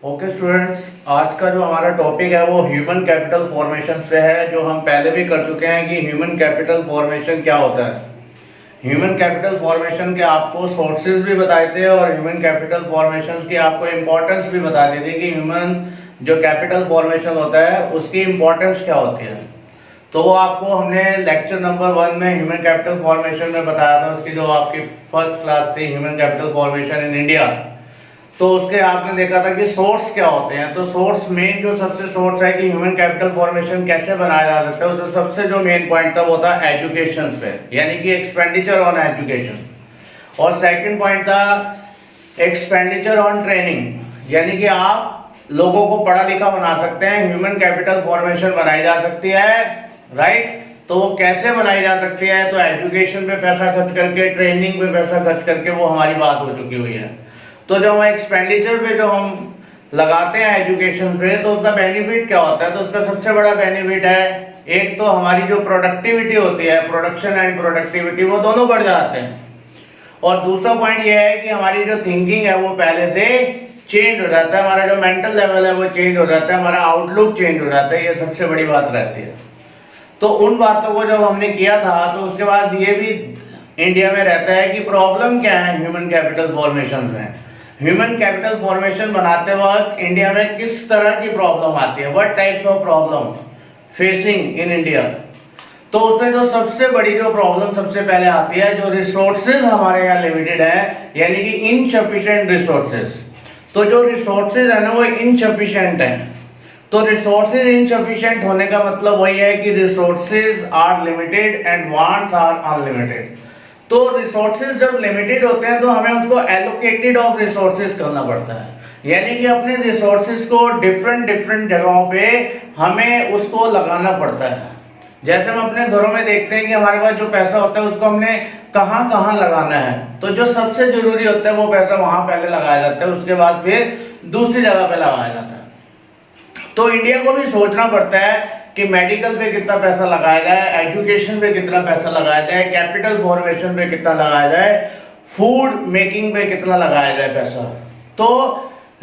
Okay students, आज का जो हमारा टॉपिक है वो ह्यूमन कैपिटल फॉर्मेशन पे है, जो हम पहले भी कर चुके हैं कि ह्यूमन कैपिटल फॉर्मेशन क्या होता है। ह्यूमन कैपिटल फॉर्मेशन के आपको सोर्सेज भी बताए थे और ह्यूमन कैपिटल फॉर्मेशन की आपको इम्पोर्टेंस भी बताते थे कि ह्यूमन जो कैपिटल फॉर्मेशन होता है उसकी इम्पोर्टेंस क्या होती है। तो वो आपको हमने लेक्चर नंबर 1 में ह्यूमन कैपिटल फॉर्मेशन में बताया था। उसकी जो आपकी फर्स्ट क्लास थी human capital formation in India, तो उसके आपने देखा था कि सोर्स क्या होते हैं। तो सोर्स मेन जो सबसे सोर्स है कि ह्यूमन कैपिटल फॉर्मेशन कैसे बनाया जा सकता है, उसमें सबसे जो मेन पॉइंट था वो था एजुकेशन पे, यानी कि एक्सपेंडिचर ऑन एजुकेशन। और सेकंड पॉइंट था एक्सपेंडिचर ऑन ट्रेनिंग, यानी कि आप लोगों को पढ़ा लिखा बना सकते हैं, ह्यूमन कैपिटल फॉर्मेशन बनाई जा सकती है, राइट। तो वो कैसे बनाई जा सकती है, तो एजुकेशन पे पैसा खर्च करके, ट्रेनिंग पे पैसा खर्च करके, वो हमारी बात हो चुकी हुई है। तो जो हम एक्सपेंडिचर पे जो हम लगाते हैं एजुकेशन पे, तो उसका बेनिफिट क्या होता है, तो उसका सबसे बड़ा बेनिफिट है एक तो हमारी जो प्रोडक्टिविटी होती है, प्रोडक्शन एंड प्रोडक्टिविटी, वो दोनों बढ़ जाते हैं। और दूसरा पॉइंट ये है कि हमारी जो थिंकिंग है वो पहले से चेंज हो जाता है, हमारा जो मेंटल लेवल है वो चेंज हो जाता है, हमारा आउटलुक चेंज हो जाता है। ये सबसे बड़ी बात रहती है। तो उन बातों को जब हमने किया था, तो उसके बाद ये भी इंडिया में रहता है कि प्रॉब्लम क्या है ह्यूमन कैपिटल फॉर्मेशन में। ह्यूमन कैपिटल फॉर्मेशन बनाते वक्त इंडिया में किस तरह की प्रॉब्लम आती है, what types of problem facing in India. तो उसमें जो सबसे बड़ी जो प्रॉब्लम सबसे पहले आती है, जो रिसोर्सेज हमारे यहाँ लिमिटेड है, यानी कि इनसफिशिएंट रिसोर्सेज। तो जो रिसोर्सेज है ना वो इनसफिशिएंट है। तो रिसोर्सेज इनसफिशिएंट होने का मतलब वही है कि resources are limited and wants are unlimited. तो रिसोर्सेज जब लिमिटेड होते हैं तो हमें उसको एलोकेटेड ऑफ रिसोर्सेज करना पड़ता है, यानी कि अपने रिसोर्सेज को डिफरेंट डिफरेंट जगहों पे हमें उसको लगाना पड़ता है। जैसे हम अपने घरों में देखते हैं कि हमारे पास जो पैसा होता है उसको हमने कहाँ कहाँ लगाना है, तो जो सबसे जरूरी होता है वो पैसा वहां पहले लगाया जाता है, उसके बाद फिर दूसरी जगह पे लगाया जाता है। तो इंडिया को भी सोचना पड़ता है कि मेडिकल पे कितना पैसा लगाया जाए, एजुकेशन पे कितना पैसा लगाया जाए, कैपिटल फॉर्मेशन पे कितना लगाया जाए, फूड मेकिंग पे कितना लगाया जाए पैसा। तो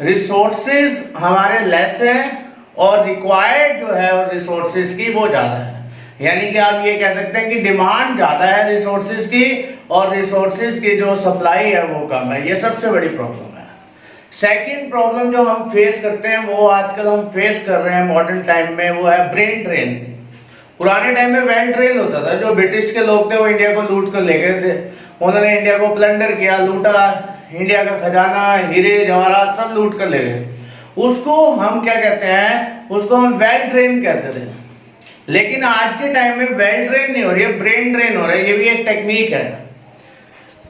रिसोर्सेज हमारे लेस हैं और रिक्वायर्ड जो है और रिसोर्सेज की वो ज्यादा है, यानी कि आप ये कह सकते हैं कि डिमांड ज्यादा है रिसोर्सेज की और रिसोर्सेज की जो सप्लाई है वो कम है। ये सबसे बड़ी प्रॉब्लम है। सेकंड प्रॉब्लम जो हम फेस करते हैं, वो आजकल हम फेस कर रहे हैं मॉडर्न टाइम में, वो है ब्रेन ड्रेन। पुराने टाइम में वेल ड्रेन होता था, जो ब्रिटिश के लोग थे वो इंडिया को लूट कर ले गए थे, उन्होंने इंडिया को प्लंडर किया, लूटा, इंडिया का खजाना, हीरे जवाहरात सब लूट कर ले गए। उसको हम क्या कहते हैं, उसको हम वेल ड्रेन कहते थे। लेकिन आज के टाइम में वेल ड्रेन नहीं हो रही है, ब्रेन ड्रेन हो रहा है। ये भी एक टेक्निक है।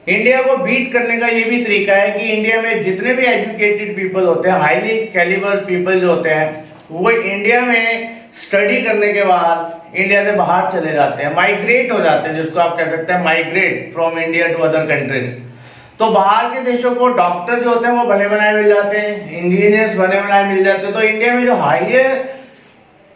इंडिया को बीट करने का ये भी तरीका है कि इंडिया में जितने भी एजुकेटेड पीपल होते हैं, हाईली कैलिबर पीपल जो होते हैं, वो इंडिया में स्टडी करने के बाद इंडिया से बाहर चले जाते हैं, माइग्रेट हो जाते हैं, जिसको आप कह सकते हैं migrate from India to other countries. तो बाहर के देशों को डॉक्टर जो होते हैं वो बने बनाए मिल जाते हैं, इंजीनियर्स बने बनाए मिल जाते हैं। तो इंडिया में जो हाईयर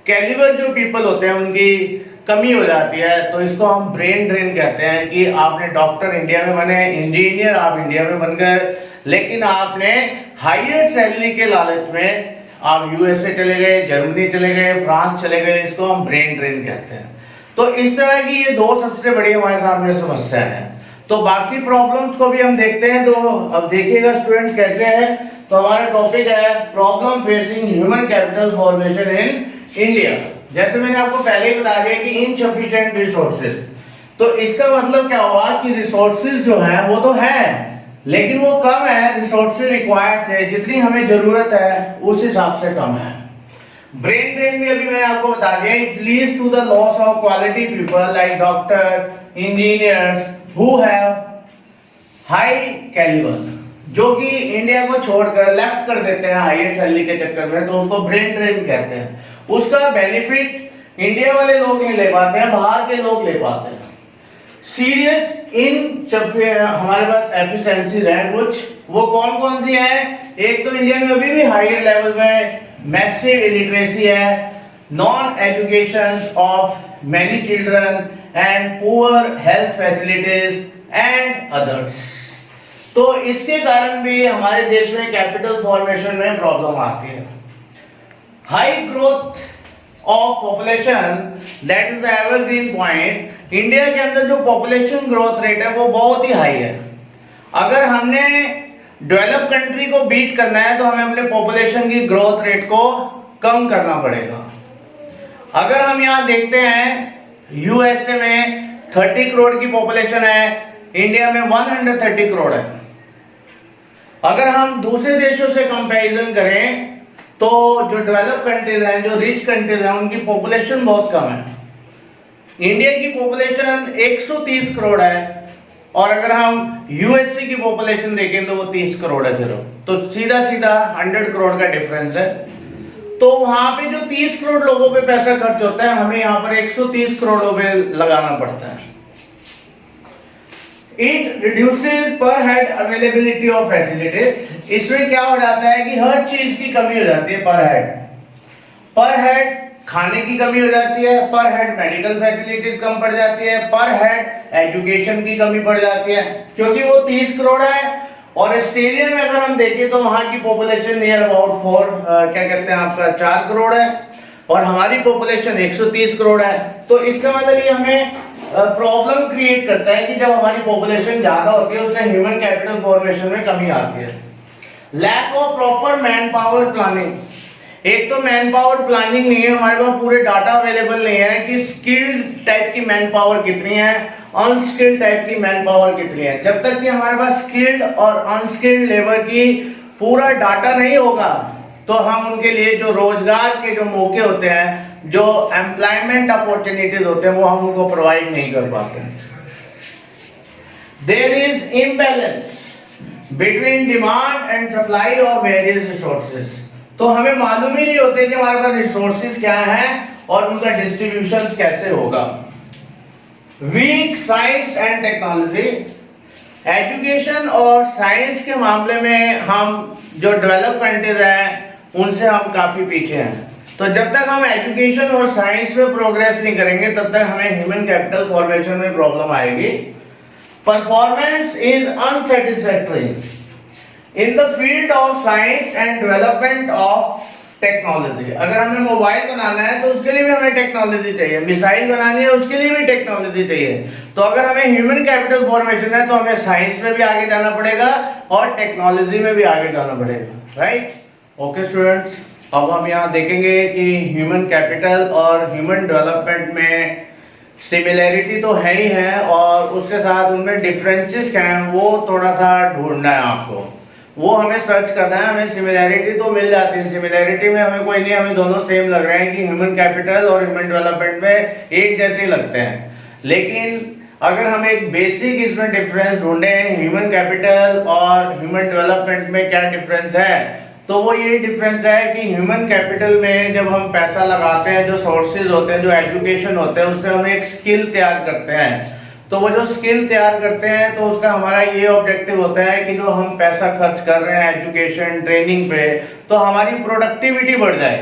कैलिबर जो पीपल होते हैं उनकी कमी हो जाती है। तो इसको हम ब्रेन ड्रेन कहते हैं कि आपने डॉक्टर इंडिया में बने, इंजीनियर आप इंडिया में बन गए, लेकिन आपने हाईयर सैलरी के लालच में आप यूएसए चले गए, जर्मनी चले गए, फ्रांस चले गए। इसको हम ब्रेन ड्रेन कहते हैं। तो इस तरह की ये दो सबसे बड़ी हमारे सामने समस्या है। तो बाकी प्रॉब्लम्स को भी हम देखते हैं। तो अब देखिएगा स्टूडेंट कैसे है। तो हमारा टॉपिक है problem facing human capital formation in India. जैसे मैंने आपको पहले ही बता दिया कि इनसफिशिएंट रिसोर्सेज, तो इसका मतलब क्या हुआ कि रिसोर्सेज जो है वो तो है, लेकिन वो कम है। रिसोर्सेज रिक्वायर्ड है, जितनी हमें जरूरत है उस हिसाब से कम है। ब्रेन ड्रेन भी अभी मैंने आपको बता दिया, it leads to the loss of quality people like doctor, engineers who have high calibre, जो कि इंडिया को छोड़कर लेफ्ट कर देते हैं हाईयर सैलरी के चक्कर में, तो उसको ब्रेन ड्रेन कहते हैं। उसका बेनिफिट इंडिया वाले लोग नहीं ले पाते हैं, बाहर के लोग ले पाते हैं। सीरियस हमारे पास एफिशिएंसीज हैं कुछ, वो कौन कौन सी हैं। एक तो इंडिया में अभी भी हाईयर लेवल में मैसिव इलिटरेसी है, non education of many children and poor health facilities and others. तो इसके कारण भी हमारे देश में कैपिटल फॉर्मेशन में प्रॉब्लम आती है। High growth of population, that is the evergreen point. India के अंदर जो पॉपुलेशन ग्रोथ रेट है वो बहुत ही हाई है। अगर हमने डेवलप कंट्री को बीट करना है तो हमें अपने पॉपुलेशन की ग्रोथ रेट को कम करना पड़ेगा। अगर हम यहाँ देखते हैं यूएसए में 30 करोड़ की पॉपुलेशन है, इंडिया में 130 करोड़ है। अगर हम दूसरे देशों से कंपैरिजन करें तो जो डेवलप कंट्रीज हैं, जो रिच कंट्रीज हैं, उनकी पॉपुलेशन बहुत कम है। इंडिया की पॉपुलेशन 130 करोड़ है और अगर हम यूएसए की पॉपुलेशन देखें तो वो 30 करोड़ है सिर्फ। तो सीधा सीधा 100 करोड़ का डिफरेंस है। तो वहां पे जो 30 करोड़ लोगों पे पैसा खर्च होता है, हमें यहाँ पर 130 करोड़ पे लगाना पड़ता है। It reduces per head availability of facilities। इसमें क्या हो जाता है कि हर चीज की कमी हो जाती है। पर हेड खाने की कमी हो जाती है, पर हेड मेडिकल फैसिलिटीज कम पड़ जाती है, पर हेड एजुकेशन की कमी पड़ जाती है, क्योंकि वो 30 करोड़ है। और ऑस्ट्रेलिया में अगर हम देखें तो वहां की पॉपुलेशन नियर अबाउट 4 करोड़ है और हमारी पॉपुलेशन 130 करोड़ है। तो इसका मतलब ये हमें प्रॉब्लम क्रिएट करता है कि जब हमारी पॉपुलेशन ज्यादा होती है उससे ह्यूमन कैपिटल फॉर्मेशन में कमी आती है। Lack of proper man power planning. एक तो मैन पावर प्लानिंग नहीं है, हमारे पास पूरे डाटा अवेलेबल नहीं है कि स्किल्ड टाइप की मैन पावर कितनी है, अनस्किल्ड टाइप की मैन पावर कितनी है। जब तक कि हमारे पास स्किल्ड और अनस्किल्ड लेबर की पूरा डाटा नहीं होगा तो हम उनके लिए जो रोजगार के जो मौके होते हैं, जो एम्प्लॉयमेंट अपॉर्चुनिटीज होते हैं, वो हम उनको प्रोवाइड नहीं कर पाते। There is imbalance between demand and supply of various resources. तो हमें मालूम ही नहीं होते कि हमारे पास रिसोर्सेज क्या हैं और उनका डिस्ट्रीब्यूशन कैसे होगा। Weak science and technology. Education और साइंस के मामले में हम जो डेवलप कंट्रीज हैं उनसे हम काफी पीछे हैं। तो जब तक हम एजुकेशन और साइंस में प्रोग्रेस नहीं करेंगे तब तक हमें ह्यूमन कैपिटल फॉर्मेशन में प्रॉब्लम आएगी। Performance is unsatisfactory in the field of science and development of technology. अगर हमें मोबाइल बनाना है तो उसके लिए भी हमें टेक्नोलॉजी चाहिए, मिसाइल बनानी है उसके लिए भी टेक्नोलॉजी चाहिए। तो अगर हमें ह्यूमन कैपिटल फॉर्मेशन है तो हमें साइंस में भी आगे जाना पड़ेगा और टेक्नोलॉजी में भी आगे जाना पड़ेगा। राइट? ओके स्टूडेंट्स, अब हम यहाँ देखेंगे कि ह्यूमन कैपिटल और ह्यूमन डेवलपमेंट में सिमिलैरिटी तो है ही है और उसके साथ उनमें डिफरेंसेस क्या हैं वो थोड़ा सा ढूंढना है आपको, वो हमें सर्च करना है। हमें सिमिलैरिटी तो मिल जाती है, सिमिलैरिटी में हमें कोई नहीं, हमें दोनों सेम लग रहे हैं कि ह्यूमन कैपिटल और ह्यूमन डेवलपमेंट में एक जैसे ही लगते हैं। लेकिन अगर हम एक बेसिक इसमें डिफरेंस ढूंढें ह्यूमन कैपिटल और ह्यूमन डेवलपमेंट में क्या डिफरेंस है, तो वो ये डिफरेंस है कि ह्यूमन कैपिटल में जब हम पैसा लगाते हैं, जो सोर्सेज होते हैं, जो एजुकेशन होते हैं, उससे हम एक स्किल तैयार करते हैं। तो वो जो स्किल तैयार करते हैं तो उसका हमारा ये ऑब्जेक्टिव होता है कि जो हम पैसा खर्च कर रहे हैं एजुकेशन ट्रेनिंग पे, तो हमारी प्रोडक्टिविटी बढ़ जाए।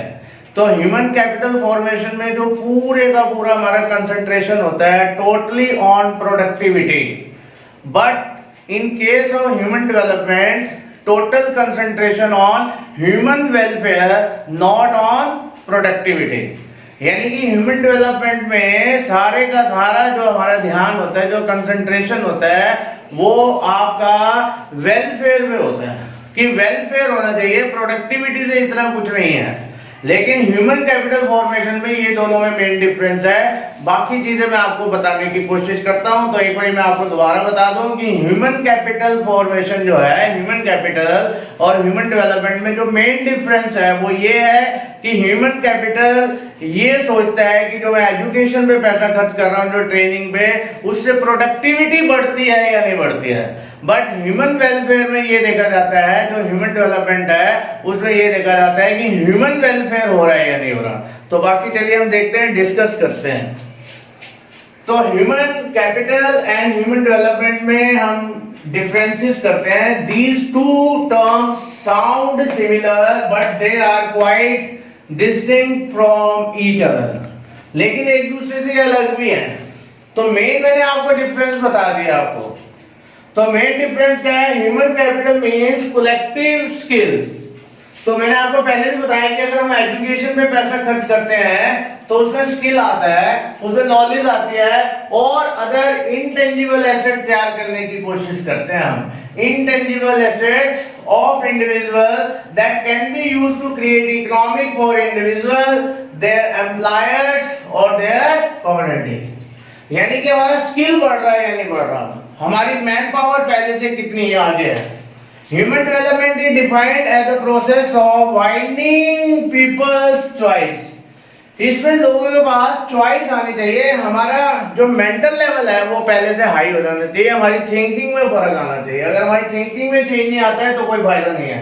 तो ह्यूमन कैपिटल फॉर्मेशन में जो पूरे का पूरा हमारा कंसंट्रेशन होता है totally on productivity, but in case of human development total concentration on human welfare not on productivity. यानी कि ह्यूमन डेवलपमेंट में सारे का सारा जो हमारा ध्यान होता है, जो कंसंट्रेशन होता है, वो आपका वेलफेयर में होता है कि वेलफेयर होना चाहिए, प्रोडक्टिविटी से इतना कुछ नहीं है। लेकिन ह्यूमन कैपिटल फॉर्मेशन में ये दोनों में मेन डिफरेंस है। बाकी चीजें मैं आपको बताने की कोशिश करता हूं, तो एक बार मैं आपको दोबारा बता दूं कि ह्यूमन कैपिटल फॉर्मेशन जो है, ह्यूमन कैपिटल और ह्यूमन डेवलपमेंट में जो मेन डिफरेंस है वो ये है कि ह्यूमन कैपिटल ये सोचता है कि जो मैं एजुकेशन पे पैसा खर्च कर रहा हूं, जो ट्रेनिंग पे, उससे प्रोडक्टिविटी बढ़ती है या नहीं बढ़ती है। बट ह्यूमन वेलफेयर में ये देखा जाता है, जो ह्यूमन डेवलपमेंट है उसमें ये देखा जाता है कि ह्यूमन वेलफेयर हो रहा है या नहीं हो रहा। तो बाकी चलिए हम देखते हैं, डिस्कस करते हैं। तो human capital and human development में हम डिफरेंसेस करते हैं। These two terms sound similar but they are quite distinct from each other, लेकिन एक दूसरे से अलग भी हैं। तो मेन मैंने आपको डिफरेंस बता दिया आपको। तो मेन डिफरेंस क्या है? Human capital means collective skills. तो मैंने आपको पहले भी बताया कि अगर हम एजुकेशन में पैसा खर्च करते हैं तो उसमें स्किल आता है, उसमें नॉलेज आती है और अदर इंटेंजिबल एसेट तैयार करने की कोशिश करते हैं हम। Intangible assets of individual that can be used to create economic for individual, their employers और देयर कम्युनिटी। यानी कि हमारा स्किल बढ़ रहा है या नहीं बढ़ रहा, हमारी मैन पावर पहले से कितनी आगे है। Human development is defined as the process of widening people's choice। इसमें लोगों के पास चॉइस आनी चाहिए, हमारा जो मेंटल लेवल है वो पहले से हाई हो जाना चाहिए, हमारी थिंकिंग में फर्क आना चाहिए। अगर हमारी थिंकिंग में चेंज नहीं आता है तो कोई फायदा नहीं है।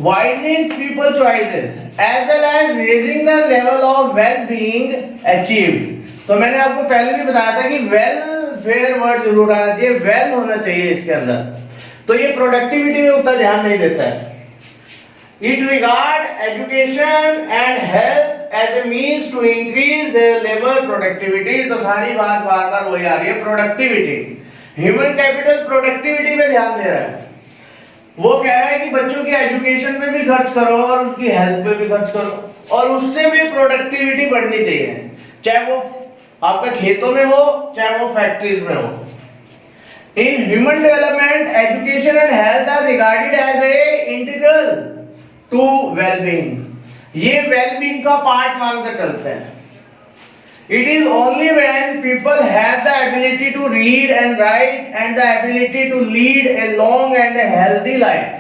Widening people's choices as well as raising the level of well-being achieved। तो मैंने आपको पहले भी बताया था कि वेलफेयर वर्ड जरूर आना चाहिए, वेल होना चाहिए इसके अंदर। तो ये प्रोडक्टिविटी में उतना ध्यान नहीं देता है। It regard education and health as a means to increase the labour productivity. तो सारी बात बार बार वही आ रही है, प्रोडक्टिविटी। ह्यूमन कैपिटल प्रोडक्टिविटी में ध्यान दे रहा है। वो कह रहा है कि बच्चों की एजुकेशन पे भी खर्च करो और उनकी हेल्थ पे भी खर्च करो और उससे भी प्रोडक्टिविटी बढ़नी चाहिए, चाहे वो आपका खेतों में हो चाहे वो फैक्ट्रीज में हो। In human development, education and health are regarded as a integral to well-being। ये well-being का पार्ट मानकर चलते हैं। It is only when people have the ability to read and write and the ability to lead a long and a healthy life।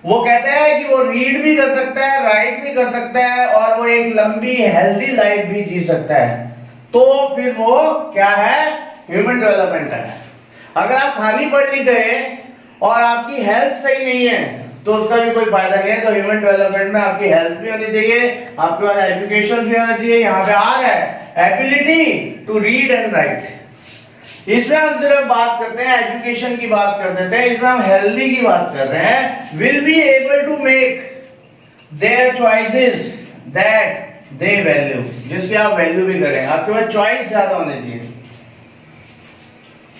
वो कहते हैं कि वो रीड भी कर सकता है, राइट भी कर सकता है और वो एक लंबी हेल्दी लाइफ भी जी सकता है, तो फिर वो क्या है? ह्यूमन डेवलपमेंट है। अगर आप खाली पढ़ लिख गए और आपकी हेल्थ सही नहीं है तो उसका भी कोई फायदा नहीं है। तो ह्यूमन डेवलपमेंट में आपकी हेल्थ भी होनी चाहिए, आपके पास एजुकेशन भी होना चाहिए। यहाँ पे आ रहा है ability to read and write. इसमें हम सिर्फ बात करते हैं, एजुकेशन की बात कर देते हैं, इसमें हम हेल्दी की बात कर रहे हैं। Will be able to make their choices that they value, जिसकी आप वैल्यू भी करें, आपके पास चॉइस ज्यादा होनी चाहिए।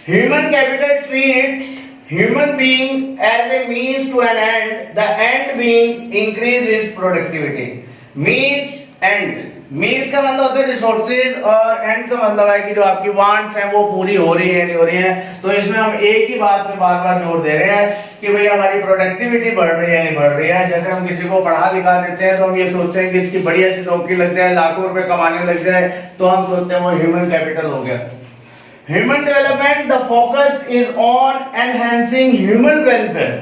Human capital treats human being as a means to an end, the end being increase its productivity। Means end, means का मतलब होता है रिसोर्सेज और end का मतलब है कि जो आपकी वांट्स हैं वो पूरी हो रही है नहीं हो रही है। तो इसमें हम एक ही बात पे बार बार जोर दे रहे हैं कि भाई हमारी प्रोडक्टिविटी बढ़ रही है नहीं बढ़ रही है। जैसे हम किसी को पढ़ा लिखा देते हैं तो हम ये सोचते हैं कि इसकी बढ़िया सी नौकरी लग जाए, लाखों रुपए कमाने लग जाए, तो हम सोचते हैं वो ह्यूमन कैपिटल हो गया। Human development, the focus is on enhancing human welfare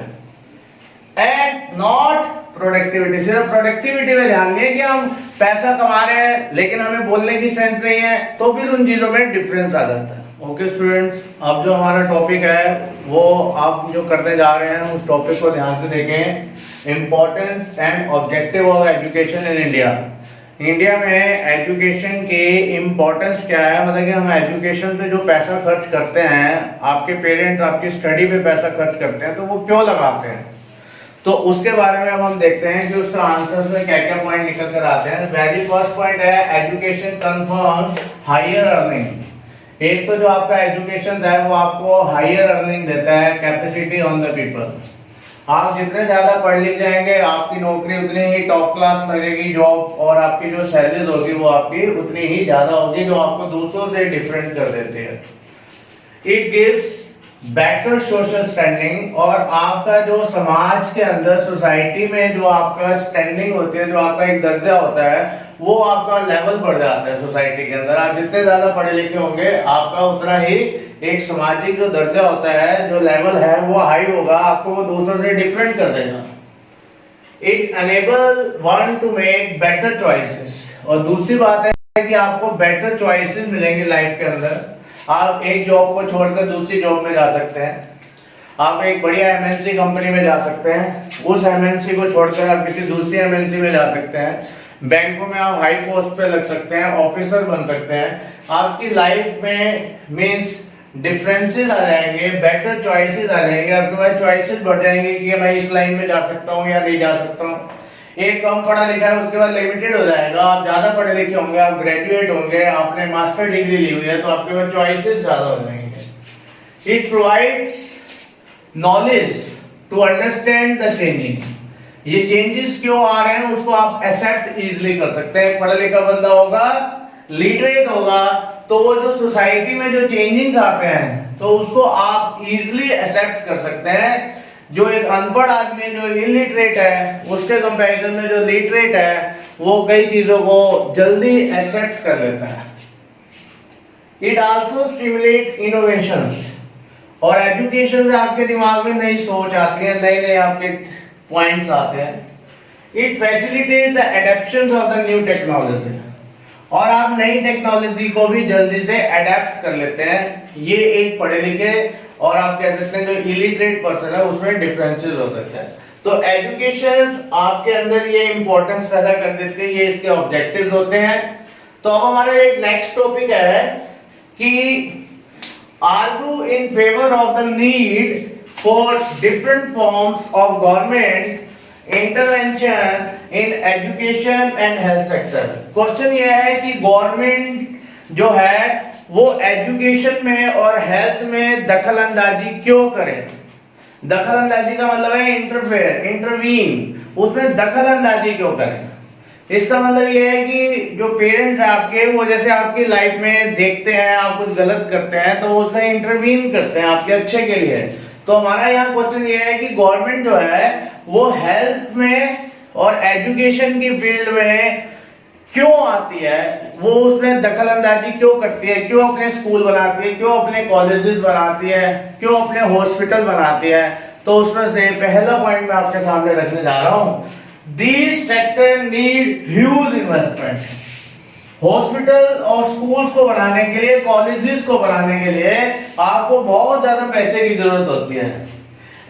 and not productivity। सिर्फ प्रोडक्टिविटी में ध्यान दें कि हम पैसा कमा रहे हैं लेकिन हमें बोलने की सेंस नहीं है, तो फिर उन चीजों में डिफरेंस आ जाता है। ओके स्टूडेंट्स, अब जो हमारा टॉपिक है वो आप जो करने जा रहे हैं उस टॉपिक को ध्यान से देखें। Importance and objective of education in India. India में एजुकेशन की इम्पोर्टेंस क्या है, मतलब कि हम एजुकेशन पे जो पैसा खर्च करते हैं, आपके पेरेंट्स आपकी स्टडी पे पैसा खर्च करते हैं तो वो क्यों लगाते हैं, तो उसके बारे में अब हम देखते हैं कि उसका आंसर में क्या क्या पॉइंट निकल कर आते हैं। वेरी फर्स्ट पॉइंट है एजुकेशन कन्फर्म्स हायर अर्निंग। एक तो जो आपका एजुकेशन है वो आपको हायर अर्निंग देता है, कैपेसिटी ऑन द पीपल। आप जितने ज्यादा पढ़ लिख जाएंगे आपकी नौकरी उतनी ही टॉप क्लास लगेगी जॉब, और आपकी जो सैलरीज होगी वो आपकी उतनी ही ज्यादा होगी, जो आपको दूसरों से डिफरेंट कर देते हैं। It gives better social standing, और आपका जो समाज के अंदर सोसाइटी में जो आपका स्टैंडिंग होती है, जो आपका एक दर्जा होता है, वो आपका लेवल बढ़ जाता है सोसाइटी के अंदर। आप जितने ज्यादा पढ़े लिखे होंगे आपका उतना ही एक सामाजिक जो दर्जा होता है, जो लेवल है वो हाई होगा, आपको वो दूसरों से डिफरेंट कर देगा। It enable one two make better choices, और दूसरी बात है कि आपको बेटर चॉइसेस मिलेंगे लाइफ के अंदर। आप एक जॉब को छोड़कर दूसरी जॉब में जा सकते हैं, आप एक बढ़िया एमएनसी कंपनी में जा सकते हैं, उस एमएनसी को छोड़कर आप किसी दूसरी एमएनसी में जा सकते हैं, बैंकों में आप हाई पोस्ट पे लग सकते हैं, ऑफिसर बन सकते हैं। आपकी लाइफ में मींस डिफरेंसेस आ जाएंगे, बेटर चॉइसेस आ जाएंगे, आपके पास चॉइसेस बढ़ जाएंगे कि मैं इस लाइन में जा सकता हूँ या नहीं जा सकता हूँ। एक कम पढ़ा लिखा है उसके बाद लिमिटेड हो जाएगा, आप ज्यादा पढ़े लिखे होंगे, आप ग्रेजुएट होंगे, आपने मास्टर डिग्री ली हुई है तो आपके पास चॉइसेस ज्यादा हो जाएंगे। It provides knowledge to understand the changing, ये चेंजेस क्यों आ रहे हैं उसको आप एक्सेप्ट इजीली कर सकते हैं। पढ़ा लिखा बंदा होगा, लिटरेट होगा, तो वो जो सोसाइटी में जो चेंजिंग्स आते हैं तो उसको आप इजीली एक्सेप्ट कर सकते हैं। जो एक अनपढ़ आदमी जो इलिटरेट है उसके कंपैरिजन में जो लिटरेट है वो कई चीजों को जल्दी एक्सेप्ट कर लेता है। इट आल्सो स्टिमुलेट इनोवेशंस, और एजुकेशन से आपके दिमाग में नई सोच आती है, नए नए आपके पॉइंट्स आते हैं। It facilitate the adaptation of the new technology, और आप नई टेक्नोलॉजी को भी जल्दी से अडेप्ट कर लेते हैं। ये एक पढ़े लिखे और आप कह सकते हैं जो इलिटरेट पर्सन है उसमें डिफरेंसेस हो सकते हैं। तो एजुकेशन आपके अंदर ये इंपॉर्टेंस पैदा कर देती है, ये इसके ऑब्जेक्टिव्स होते हैं। तो अब हमारा एक नेक्स्ट टॉपिक है कि argue in favor of the need for different forms of government intervention in education and health sector। Question ये है कि गवर्नमेंट जो है वो एजुकेशन में और हेल्थ में दखल अंदाजी क्यों करे। दखल अंदाजी का मतलब है इंटरफेयर, इंटरवीन, उसमें दखल अंदाजी क्यों करें। इसका मतलब ये है कि जो पेरेंट है आपके, वो जैसे आपकी लाइफ में देखते हैं आप कुछ गलत करते हैं तो उसमें इंटरवीन करते हैं आपके अच्छे के लिए। तो हमारा यहाँ क्वेश्चन ये है कि गवर्नमेंट जो है वो हेल्थ में और एजुकेशन की फील्ड में क्यों आती है, वो उसमें दखल अंदाजी क्यों करती है, क्यों अपने स्कूल बनाती है, क्यों अपने कॉलेजेस बनाती है, क्यों अपने हॉस्पिटल बनाती है। तो उसमें से पहला पॉइंट मैं आपके सामने रखने जा रहा हूँ, These sector need huge investment। Hospital और स्कूल्स को बनाने के लिए, कॉलेजेस को बनाने के लिए आपको बहुत ज्यादा पैसे की जरूरत होती है।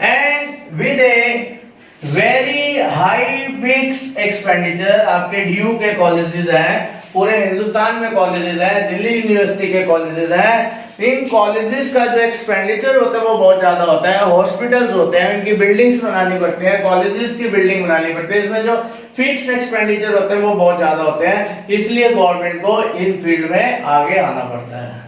And with a very high fix expenditure, आपके ड्यू के कॉलेजेस हैं, पूरे हिंदुस्तान में कॉलेजेस हैं, दिल्ली यूनिवर्सिटी के कॉलेजेस हैं, इन कॉलेजेस का जो एक्सपेंडिचर होता है वो बहुत ज्यादा होता है। हॉस्पिटल्स होते हैं, इनकी बिल्डिंग्स बनानी पड़ती है, कॉलेजेस की बिल्डिंग बनानी पड़ती है, इसमें जो फिक्स एक्सपेंडिचर होते हैं वो बहुत ज्यादा होते हैं, इसलिए गवर्नमेंट को इन फील्ड में आगे आना पड़ता है।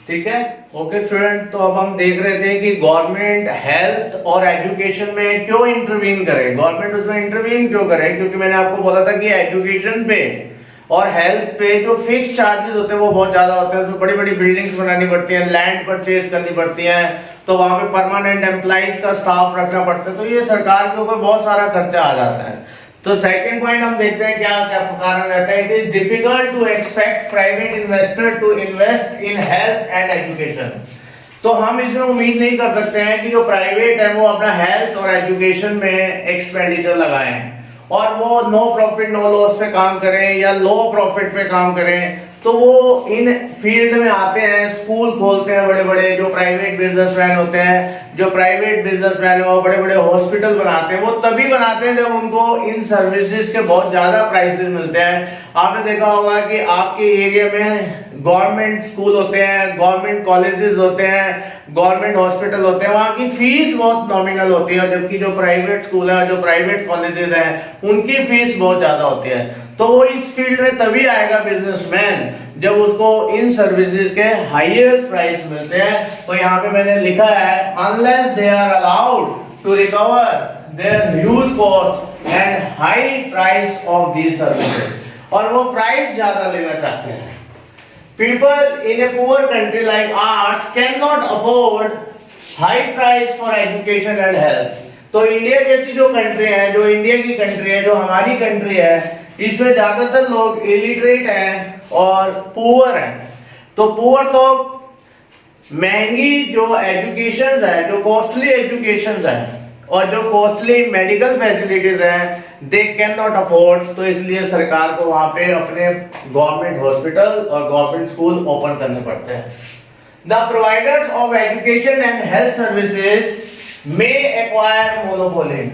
ठीक है, ओके स्टूडेंट। तो अब हम देख रहे थे कि गवर्नमेंट हेल्थ और एजुकेशन में क्यों इंटरवीन करे, गवर्नमेंट उसमें इंटरवीन क्यों करे, क्योंकि मैंने आपको बोला था कि एजुकेशन पे और हेल्थ पे जो फिक्स चार्जेस होते हैं वो बहुत ज्यादा होते हैं, उसमें बड़ी बड़ी बिल्डिंग्स बनानी पड़ती हैं, लैंड परचेज करनी पड़ती है, तो वहां पे परमानेंट एम्प्लॉइज का स्टाफ रखना पड़ता है, तो ये सरकार के ऊपर बहुत सारा खर्चा आ जाता है। तो सेकंड पॉइंट हम देखते हैं क्या क्या कारण रहता है। It is difficult to expect private investor to invest in health and education. तो हम इसमें उम्मीद नहीं कर सकते हैं कि जो प्राइवेट है वो अपना हेल्थ और एजुकेशन में एक्सपेंडिचर लगाएं और वो नो प्रॉफिट नो लॉस पे काम करें या लो प्रॉफिट पे काम करें। तो वो इन फील्ड में आते हैं, स्कूल खोलते हैं, बड़े बड़े जो प्राइवेट बिजनेसमैन होते हैं, जो प्राइवेट बिजनेसमैन वो बड़े बड़े हॉस्पिटल बनाते हैं, वो तभी बनाते हैं जब उनको इन सर्विसेज के बहुत ज्यादा प्राइसेस मिलते हैं। आपने देखा होगा कि आपके एरिया में गवर्नमेंट स्कूल होते हैं, गवर्नमेंट कॉलेजेस होते हैं, गवर्नमेंट हॉस्पिटल होते हैं, वहाँ की फीस बहुत नॉमिनल होती है, जबकि जो प्राइवेट स्कूल है, जो प्राइवेट कॉलेजेस हैं, उनकी फीस बहुत ज्यादा होती है। तो वो इस फील्ड में तभी आएगा बिजनेसमैन जब उसको इन सर्विसेज के हाईएस्ट प्राइस मिलते हैं। तो यहाँ पे मैंने लिखा है unless they are allowed to recover their huge cost and high price of these services, और वो प्राइस ज्यादा लेना चाहते हैं। People in a poor country like ours cannot afford high price for education and health। तो India जैसी जो country है, जो इंडिया की कंट्री है, जो हमारी कंट्री है, इसमें ज्यादातर लोग इलिटरेट हैं और पुअर हैं। तो पुअर लोग महंगी जो एजुकेशन है, जो कॉस्टली एजुकेशन है और जो कॉस्टली मेडिकल फैसिलिटीज हैं, दे कैन नॉट अफोर्ड। तो इसलिए सरकार को वहां पे अपने गवर्नमेंट हॉस्पिटल और गवर्नमेंट स्कूल ओपन करने पड़ते हैं। The providers of education and health services may acquire monopoly.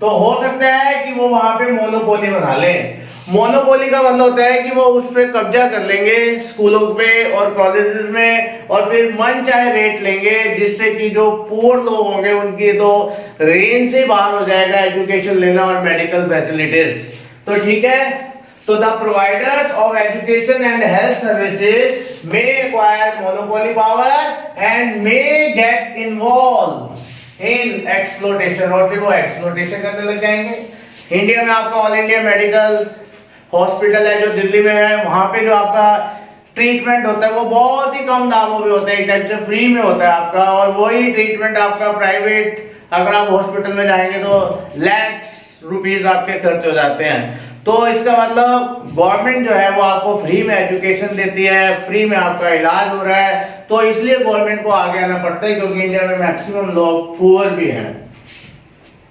तो हो सकता है कि वो वहां पे मोनोपोली बना लें। मोनोपोली का मतलब होता है कि वो उस पे कब्जा कर लेंगे स्कूलों पे और कॉलेजेस में, और फिर मन चाहे रेट लेंगे, जिससे कि जो पुअर लोग होंगे उनकी तो रेंज से बाहर हो जाएगा एजुकेशन लेना और मेडिकल फैसिलिटीज। तो ठीक है, तो the providers of education and health services may acquire monopoly power and may get involve in exploitation, और फिर वो एक्सप्लोटेशन करने लग जाएंगे। इंडिया में आपका ऑल इंडिया मेडिकल हॉस्पिटल है जो दिल्ली में है, वहां पे जो आपका ट्रीटमेंट होता है वो बहुत ही कम दामों में होता है, एक टाइप से फ्री में होता है आपका। और वही ट्रीटमेंट आपका प्राइवेट अगर आप हॉस्पिटल में जाएंगे तो लैक्स रुपीस आपके खर्च हो जाते हैं। तो इसका मतलब गवर्नमेंट जो है वो आपको फ्री में एजुकेशन देती है, फ्री में आपका इलाज हो रहा है, तो इसलिए गवर्नमेंट को आगे आना पड़ता है, क्योंकि इंडिया में मैक्सिमम लोग पुअर भी हैं।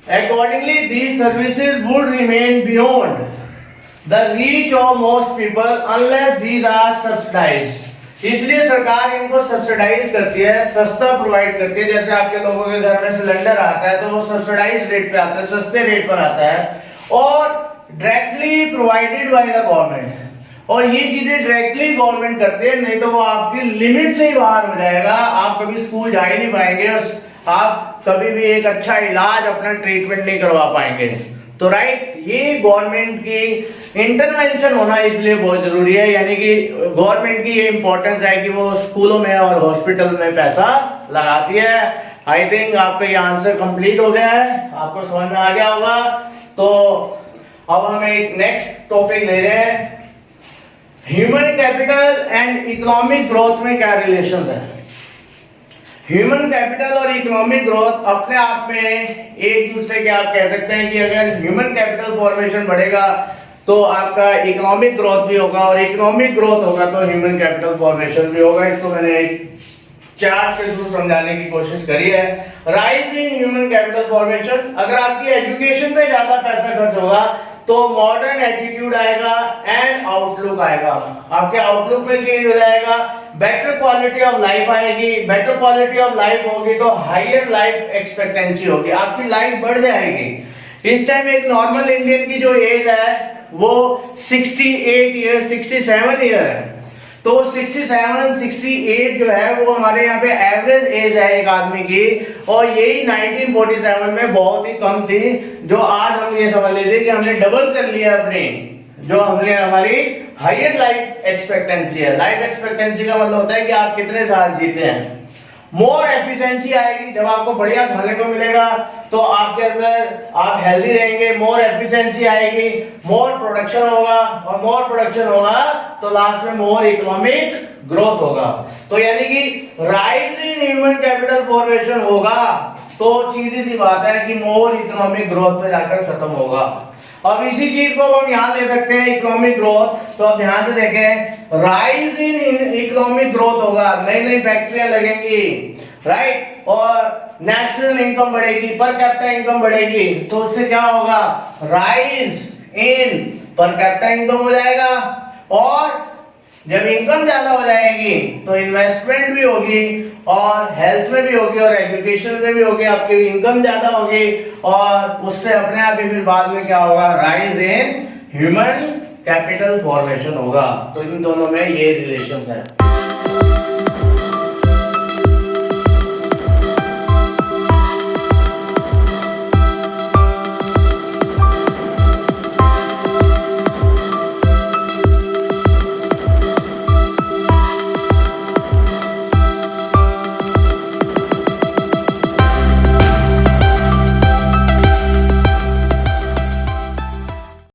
Accordingly, these services would remain beyond the reach of most people unless these are subsidized. इसलिए सरकार इनको सब्सिडाइज करती है, सस्ता प्रोवाइड करती है। जैसे आपके लोगों के घर में सिलेंडर आता है तो वो सब्सिडाइज रेट पे आता है, सस्ते रेट पर आता है, और directly provided by the government. और ये चीजें डायरेक्टली गवर्नमेंट करती है, नहीं तो वो आपकी लिमिट से ही बाहर हो जाएगा, आप कभी स्कूल जा ही नहीं पाएंगे, आप कभी भी एक अच्छा इलाज अपना ट्रीटमेंट नहीं करवा पाएंगे। तो राइट, ये गवर्नमेंट की इंटरवेंशन होना इसलिए बहुत जरूरी है, यानी कि गवर्नमेंट की ये इंपॉर्टेंस है कि वो स्कूलों में और हॉस्पिटल में पैसा लगाती है। आई थिंक आपका ये आंसर कंप्लीट हो गया है, आपको समझ में आ गया होगा। तो अब हम एक नेक्स्ट टॉपिक ले रहे हैं, human capital and economic growth में क्या रिलेशन है। ह्यूमन कैपिटल और इकोनॉमिक ग्रोथ अपने आप में एक दूसरे के, आप कह सकते हैं कि अगर ह्यूमन कैपिटल फॉर्मेशन बढ़ेगा तो आपका इकोनॉमिक ग्रोथ भी होगा, और इकोनॉमिक ग्रोथ होगा तो ह्यूमन कैपिटल फॉर्मेशन भी होगा। इसको मैंने एक चार्ट के थ्रू समझाने की कोशिश करी है। Rise in human capital formation, अगर आपकी एजुकेशन में ज्यादा पैसा खर्च होगा तो मॉडर्न एटीट्यूड आएगा एंड आउटलुक आएगा, आपके आउटलुक में चेंज हो जाएगा, बेटर क्वालिटी ऑफ लाइफ आएगी, बेटर क्वालिटी ऑफ लाइफ होगी तो हायर लाइफ एक्सपेक्टेंसी होगी, आपकी लाइफ बढ़ जाएगी। इस टाइम एक नॉर्मल इंडियन की जो एज है वो 68 ईयर 67 ईयर है, तो 67 68 जो है वो हमारे यहाँ पे एवरेज एज है एक आदमी की, और यही 1947 में बहुत ही कम थी, जो आज हम ये समझ लीजिए कि हमने डबल कर लिया अपनी, जो हमने हमारी हायर लाइफ एक्सपेक्टेंसी है। लाइफ एक्सपेक्टेंसी का मतलब होता है कि आप कितने साल जीते हैं। मोर एफिशिएंसी आएगी, जब आपको बढ़िया खाने को मिलेगा तो आपके अंदर आप हेल्दी रहेंगे, मोर एफिशिएंसी आएगी, मोर प्रोडक्शन होगा, और मोर प्रोडक्शन होगा तो लास्ट में मोर इकोनॉमिक ग्रोथ होगा। तो यानी कि rise in human capital formation होगा तो सीधी सी बात है कि मोर इकोनॉमिक ग्रोथ पे जाकर खत्म होगा। अब इसी चीज को हम यहाँ ले सकते हैं इकोनॉमिक ग्रोथ, तो अब ध्यान से देखें, राइज इन इकोनॉमिक ग्रोथ होगा, नई नई फैक्ट्रियां लगेंगी, राइट, और नेशनल इनकम बढ़ेगी, पर कैपिटा इनकम बढ़ेगी, तो उससे क्या होगा, rise in per capita income हो जाएगा, और जब इनकम ज्यादा हो जाएगी तो इन्वेस्टमेंट भी होगी, और हेल्थ में भी होगी, और एजुकेशन में भी होगी, आपकी इनकम ज्यादा होगी, और उससे अपने आप ही फिर बाद में क्या होगा, rise in human capital formation होगा। तो इन दोनों में ये रिलेशन है।